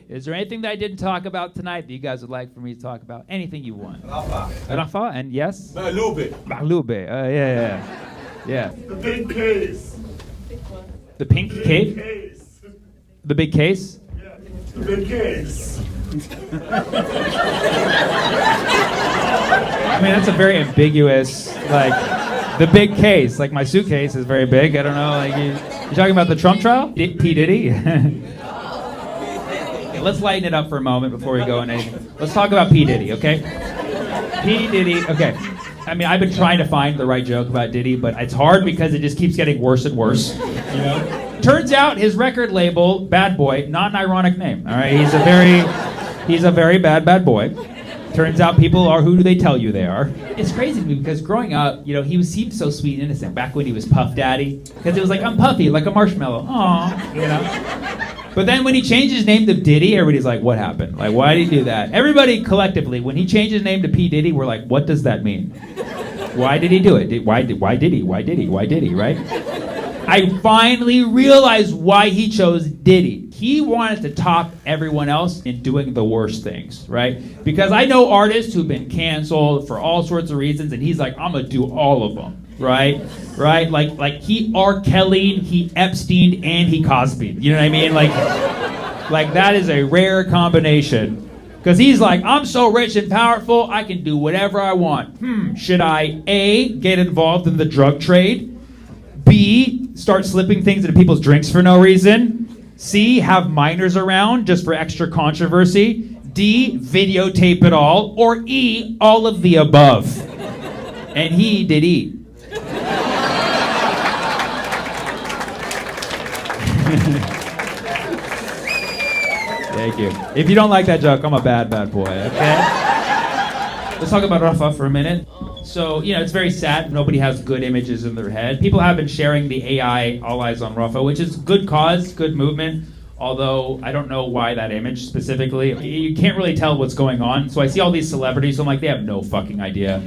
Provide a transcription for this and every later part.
Is there anything that I didn't talk about tonight that you guys would like for me to talk about? Anything you want? Rafa, and yes? Malube. Yeah. The big case. The pink cave? Case. The big case? Yeah. The big case. I mean, that's a very ambiguous, like, the big case. Like, my suitcase is very big. I don't know, like, you talking about the Trump trial? P. Diddy? Let's lighten it up for a moment before we go into anything. Let's talk about P. Diddy, okay? P. Diddy, okay. I mean, I've been trying to find the right joke about Diddy, but it's hard because it just keeps getting worse and worse, you know? Turns out his record label, Bad Boy, not an ironic name, all right? He's a very bad boy. Turns out people are who do they tell you they are. It's crazy to me because growing up, you know, he seemed so sweet and innocent back when he was Puff Daddy. Because it was like, I'm Puffy, like a marshmallow. Aww, you know? But then when he changed his name to Diddy, everybody's like, what happened? Like, why did he do that? Everybody collectively, when he changed his name to P. Diddy, we're like, what does that mean? Why did he do it? Why did he, right? I finally realized why he chose Diddy. He wanted to top everyone else in doing the worst things, right? Because I know artists who've been canceled for all sorts of reasons, and he's like, I'm gonna do all of them, right? Right? Like he R. Kelly'd, he Epstein'd, and he Cosby'd. You know what I mean? Like that is a rare combination. Because he's like, I'm so rich and powerful, I can do whatever I want. Should I, A, get involved in the drug trade? B, start slipping things into people's drinks for no reason? C, have minors around just for extra controversy? D, videotape it all? Or E, all of the above? And he did E. Thank you. If you don't like that joke, I'm a bad boy, okay? Let's talk about Rafa for a minute. So, you know, it's very sad. Nobody has good images in their head. People have been sharing the AI All Eyes on Rafa, which is good cause, good movement. Although, I don't know why that image specifically. You can't really tell what's going on. So I see all these celebrities, so I'm like, they have no fucking idea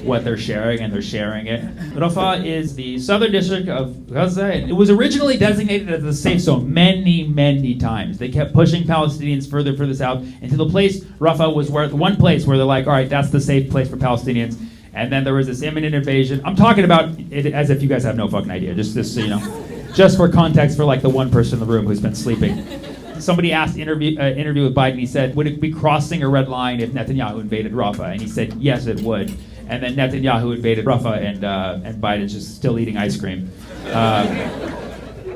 what they're sharing, and they're sharing it. Rafah is the southern district of Gaza. It was originally designated as a safe zone many times. They kept pushing Palestinians further south until the place, Rafah, was where the one place where they're like, all right, that's the safe place for Palestinians. And then there was this imminent invasion. I'm talking about it as if you guys have no fucking idea, just so you know. Just for context for like the one person in the room who's been sleeping. Somebody asked interview with Biden, he said, would it be crossing a red line if Netanyahu invaded Rafah? And he said, yes, it would. And then Netanyahu invaded Rafah, and Biden's just still eating ice cream.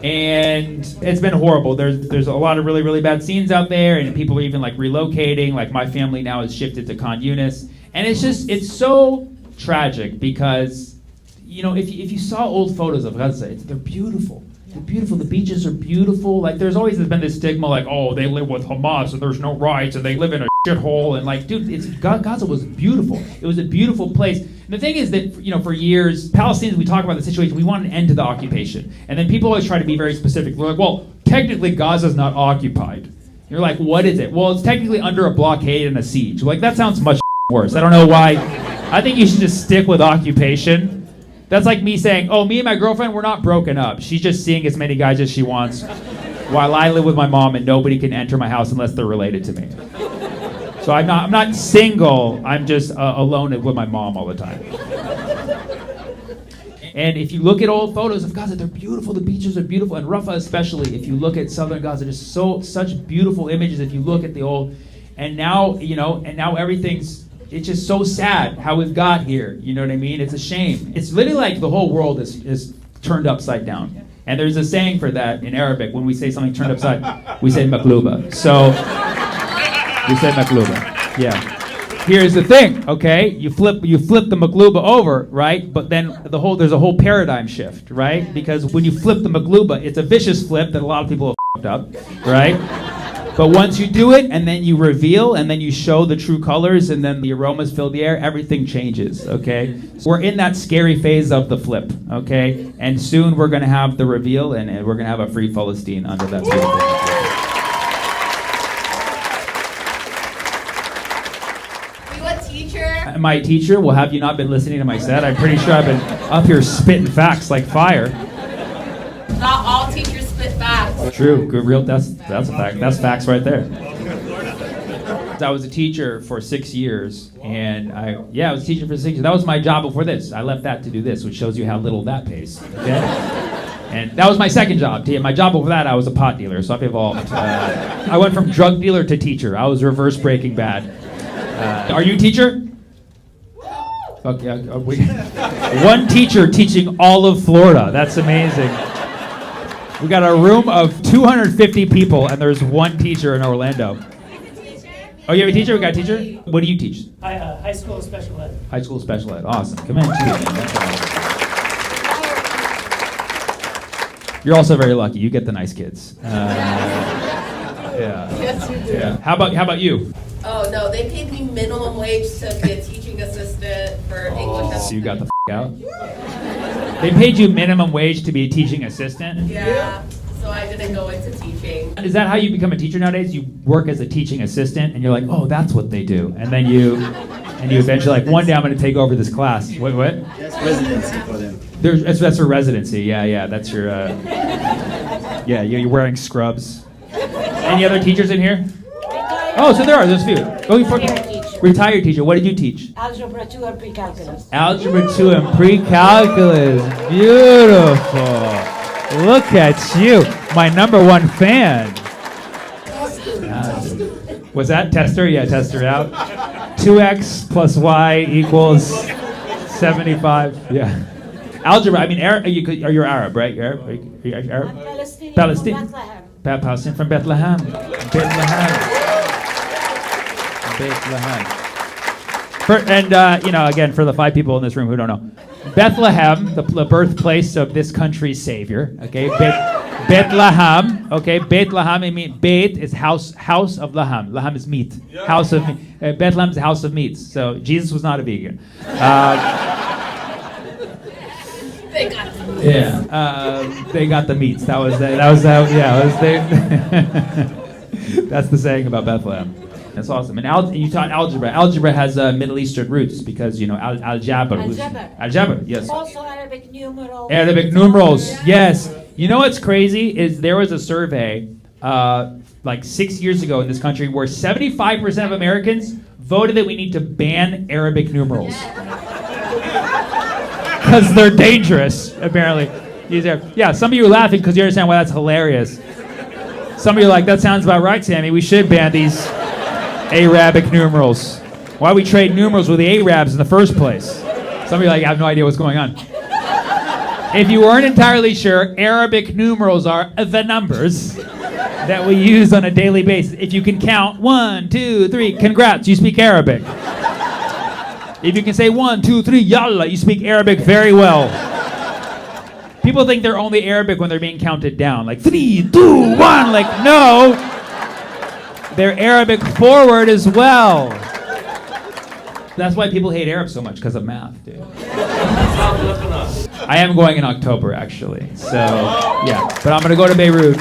And it's been horrible. There's a lot of really bad scenes out there, and people are even like relocating. Like my family now has shifted to Khan Yunis. And it's so tragic because, you know, if you saw old photos of Gaza, they're beautiful. They're beautiful. The beaches are beautiful. Like, there's always been this stigma, like, oh, they live with Hamas and there's no rights and they live in a shithole. And like, dude, Gaza was beautiful. It was a beautiful place. And the thing is that, you know, for years, Palestinians, we talk about the situation, we want an end to the occupation. And then people always try to be very specific. They're like, well, technically Gaza's not occupied. You're like, what is it? Well, it's technically under a blockade and a siege. Like, that sounds much worse. I don't know why. I think you should just stick with occupation. That's like me saying, oh, me and my girlfriend, we're not broken up. She's just seeing as many guys as she wants while I live with my mom and nobody can enter my house unless they're related to me. So I'm not single, I'm just alone with my mom all the time. And if you look at old photos of Gaza, they're beautiful, the beaches are beautiful, and Rafah especially, if you look at southern Gaza, just such beautiful images if you look at the old, and now, you know, everything's, it's just so sad how we've got here. You know what I mean? It's a shame. It's literally like the whole world is turned upside down. And there's a saying for that in Arabic. When we say something turned upside, we say makluba. So, we say makluba. Yeah. Here's the thing, okay? You flip the makluba over, right? But then there's a whole paradigm shift, right? Because when you flip the makluba, it's a vicious flip that a lot of people have fucked up, right? But once you do it, and then you reveal, and then you show the true colors, and then the aromas fill the air, everything changes, okay? So we're in that scary phase of the flip, okay? And soon we're going to have the reveal, and we're going to have a free Palestine under that beautiful. Are you a teacher? My teacher? Well, have you not been listening to my set? I'm pretty sure I've been up here spitting facts like fire. Not all teachers spit facts. True, good, real. That's a fact. That's facts right there. I was a teacher for 6 years, and I was a teacher for 6 years. That was my job before this. I left that to do this, which shows you how little that pays. Okay? And that was my second job. My job before that, I was a pot dealer, so I've evolved. I went from drug dealer to teacher. I was reverse Breaking Bad. Are you a teacher? Okay, one teacher teaching all of Florida. That's amazing. We got a room of 250 people, and there's one teacher in Orlando. Oh, you have a teacher? We got a teacher? What do you teach? High school special ed. High school special ed. Awesome. Come in. That's awesome. You're also very lucky. You get the nice kids. Yeah. Yes, you do. Yeah. How about you? Oh, no, they paid me minimum wage to be a teaching assistant for English. So you got the out? They paid you minimum wage to be a teaching assistant? Yeah, so I didn't go into teaching. Is that how you become a teacher nowadays? You work as a teaching assistant, and you're like, oh, that's what they do. And then you eventually like, one day I'm going to take over this class. What? That's residency for them. That's for residency. Yeah. That's your. You're wearing scrubs. Any other teachers in here? Oh, so there's a few. Retired teacher. What did you teach? Algebra 2 and pre-calculus. Algebra 2 and pre-calculus. Beautiful. Look at you. My number one fan. Was that tester? Yeah, tester out. 2x plus y equals 75. Yeah. Algebra. I mean, you're Arab, right? You're Arab? Are you Arab? I'm Palestinian. Palestinian. From Bethlehem. Palestinian from Bethlehem. And again, for the 5 people in this room who don't know, Bethlehem, the birthplace of this country's savior. Okay, Bethlehem. Okay, Bethlehem. I mean, Beit is house of Laham. Laham is meat. House of meat. Bethlehem is the house of meats. So Jesus was not a vegan. They got the meats. Yeah, they got the meats. That's the saying about Bethlehem. That's awesome. And you taught algebra. Algebra has Middle Eastern roots because, al-jabr. Al-jabr, yes. Also Arabic numerals. Arabic numerals, yes. You know what's crazy is there was a survey like 6 years ago in this country where 75% of Americans voted that we need to ban Arabic numerals. Because they're dangerous, apparently. Yeah, some of you are laughing because you understand why that's hilarious. Some of you are like, that sounds about right, Sammy. We should ban these Arabic numerals. Why we trade numerals with the Arabs in the first place? Some of you are like, I have no idea what's going on. If you weren't entirely sure, Arabic numerals are the numbers that we use on a daily basis. If you can count 1, 2, 3, congrats, you speak Arabic. If you can say 1, 2, 3, yalla, you speak Arabic very well. People think they're only Arabic when they're being counted down. Like 3, 2, 1, like no. They're Arabic forward as well. That's why people hate Arabs so much, because of math, dude. I am going in October, actually. So, yeah. But I'm going to go to Beirut.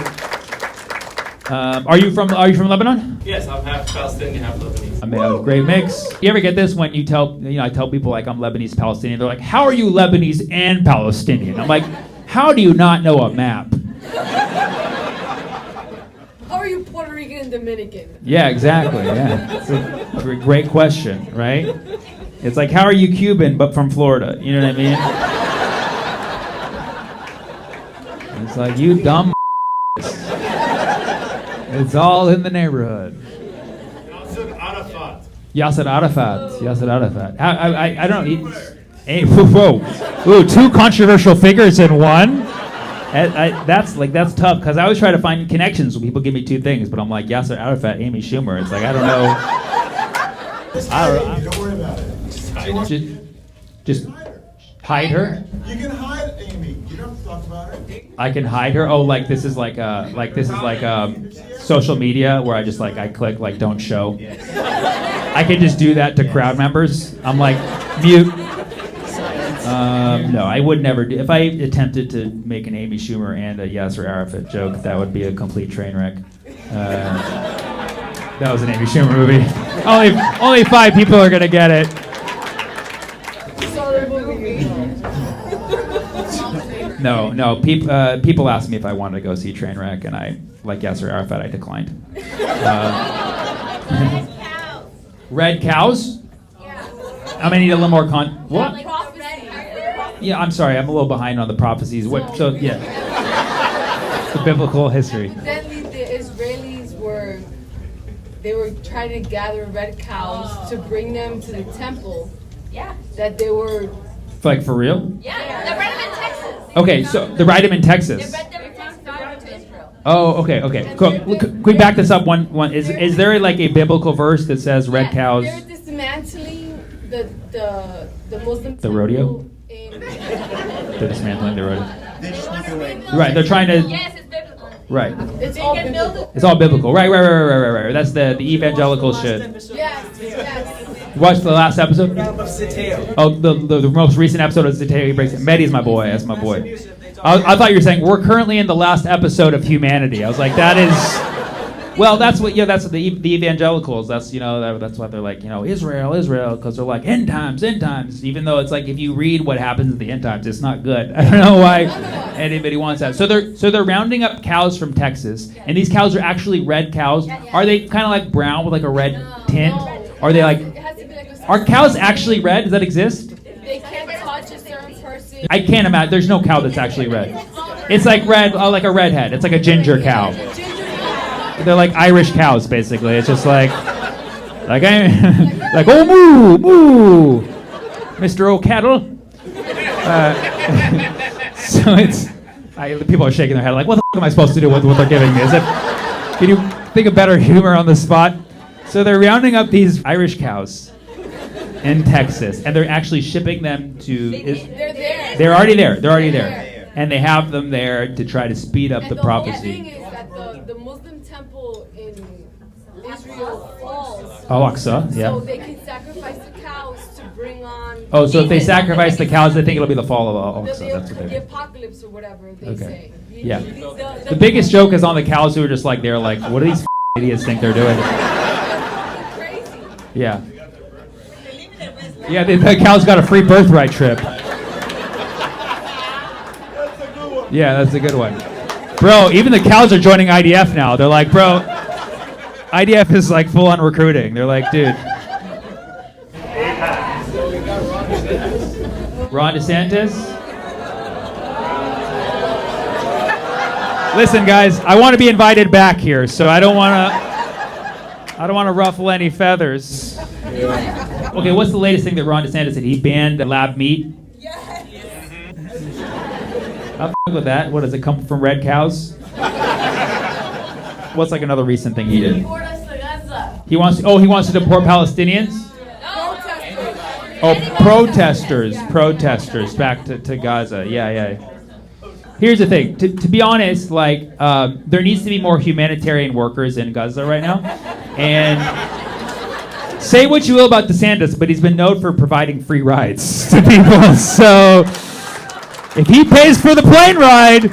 Are you from Lebanon? Yes, I'm half Palestinian, half Lebanese. I mean, a great mix. You ever get this when I tell people like I'm Lebanese Palestinian? They're like, how are you Lebanese and Palestinian? I'm like, how do you not know a map? How are you Puerto Rican and Dominican? Yeah, exactly. Yeah, it's a great question, right? It's like, how are you Cuban but from Florida? You know what I mean? It's like, you dumb. It's all in the neighborhood. Yasser Arafat. I don't know. Hey, whoa. Ooh, 2 controversial figures in one? That's tough, because I always try to find connections when people give me 2 things, but I'm like, Yasser Arafat, Amy Schumer. It's like, I don't know. Don't worry about it. Just hide her? You can hide Amy. You don't have to talk about her. I can hide her? Oh, like this is like social media where I click like don't show. I can just do that to crowd members. I'm like, mute. No, I would never do. If I attempted to make an Amy Schumer and a Yasser Arafat joke, that would be a complete train wreck. That was an Amy Schumer movie. Only 5 people are gonna get it. No. People asked me if I wanted to go see Trainwreck, and I, like Yasser Arafat, I declined. Red cows? I'm gonna need a little more what? Yeah, I'm sorry, I'm a little behind on the prophecies. What? So yeah, the biblical history. Evidently, the Israelis were trying to gather red cows to bring them to the temple. Yeah. That they were. Like for real? Yeah, they bred them in Texas. Okay, so they ride them in Texas. They bred them in Texas. They brought them to Israel. Oh, okay. Cool. Could we back this up one? Is there like a biblical verse that says red cows? They're dismantling the Muslim The rodeo? temple in. They're dismantling the rodeo. They just make a way. Right, they're trying to. Yes, it's biblical. Right. It's all biblical. It's all biblical. Right. That's the evangelical shit. Yes. You watched the last episode? Oh, the most recent episode of Zateo. He breaks it. Medi's my boy. That's my boy. I thought you were saying we're currently in the last episode of humanity. I was like, that is. Well, that's what. Yeah, that's the evangelicals. That's that's why they're like Israel, because they're like end times. Even though it's like if you read what happens at the end times, it's not good. I don't know why anybody wants that. So they're rounding up cows from Texas, and these cows are actually red cows. Are they kind of like brown with like a red tint? Are they like? It has to be like a Are cows actually red? Does that exist? They can't touch a certain person. I can't imagine. There's no cow that's actually red. It's like red, like a redhead. It's like a ginger cow. They're like Irish cows, basically. It's just like oh moo, Mr. O'Cattle. So people are shaking their head like, what the f- am I supposed to do with what they're giving me? Can you think of better humor on the spot? So they're rounding up these Irish cows in Texas, and they're actually shipping them to. They're there. They're already there, and they have them there to try to speed up And the the whole thing prophecy. is that the Muslim temple in Israel falls. Al-Aqsa, yeah. So they can sacrifice the cows to bring on. Oh, so if they demons. sacrifice the cows, they think it'll be the fall of Al-Aqsa. The, That's what the they. apocalypse or whatever they Okay. say. Yeah. The biggest joke is on the cows who are just like, they're like, what do these idiots think they're doing? Crazy. Yeah. Yeah, the cows got a free birthright trip. Yeah, that's a good one. Bro, even the cows are joining IDF now. They're like, bro, IDF is like full on recruiting. They're like, dude. Ron DeSantis? Listen, guys, I want to be invited back here, so I don't want to ruffle any feathers. Okay, what's the latest thing that Ron DeSantis did? He banned lab meat? I'll f- with that. What, does it come from red cows? What's like another recent thing he did? Deport us to Gaza. He wants to deport Palestinians? Oh, protesters back to Gaza. Yeah. Here's the thing. To be honest, like there needs to be more humanitarian workers in Gaza right now. And say what you will about DeSantis, but he's been known for providing free rides to people. So if he pays for the plane ride,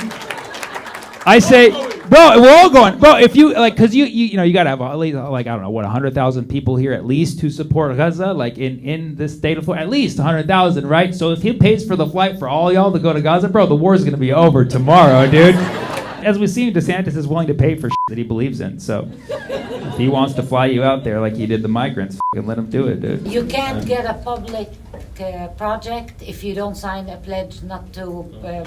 I say, bro, we're all going. Bro, if you like, cause you gotta have at least like I don't know what 100,000 people here at least to support Gaza, like in this state of Florida, at least 100,000, right? So if he pays for the flight for all y'all to go to Gaza, bro, the war's gonna be over tomorrow, dude. As we've seen, DeSantis is willing to pay for shit that he believes in. So if he wants to fly you out there like he did the migrants, let him do it, dude. You can't get a public project if you don't sign a pledge not to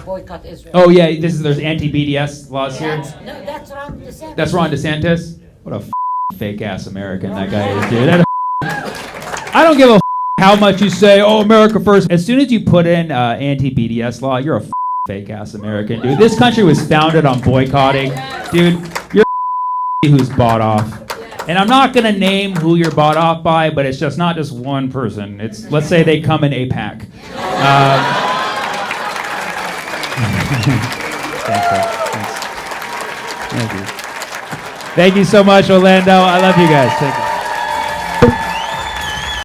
boycott Israel. Oh yeah, there's anti-BDS laws here. No, that's Ron DeSantis. That's Ron DeSantis. What a fake ass American that guy is, dude. I don't give a how much you say, oh, America first. As soon as you put in anti-BDS law, you're a fake ass American, dude. This country was founded on boycotting, dude. You're who's bought off. And I'm not gonna name who you're bought off by, but it's just not just one person. It's, let's say they come in a pack. Thank you so much, Orlando. I love you guys. Thank you.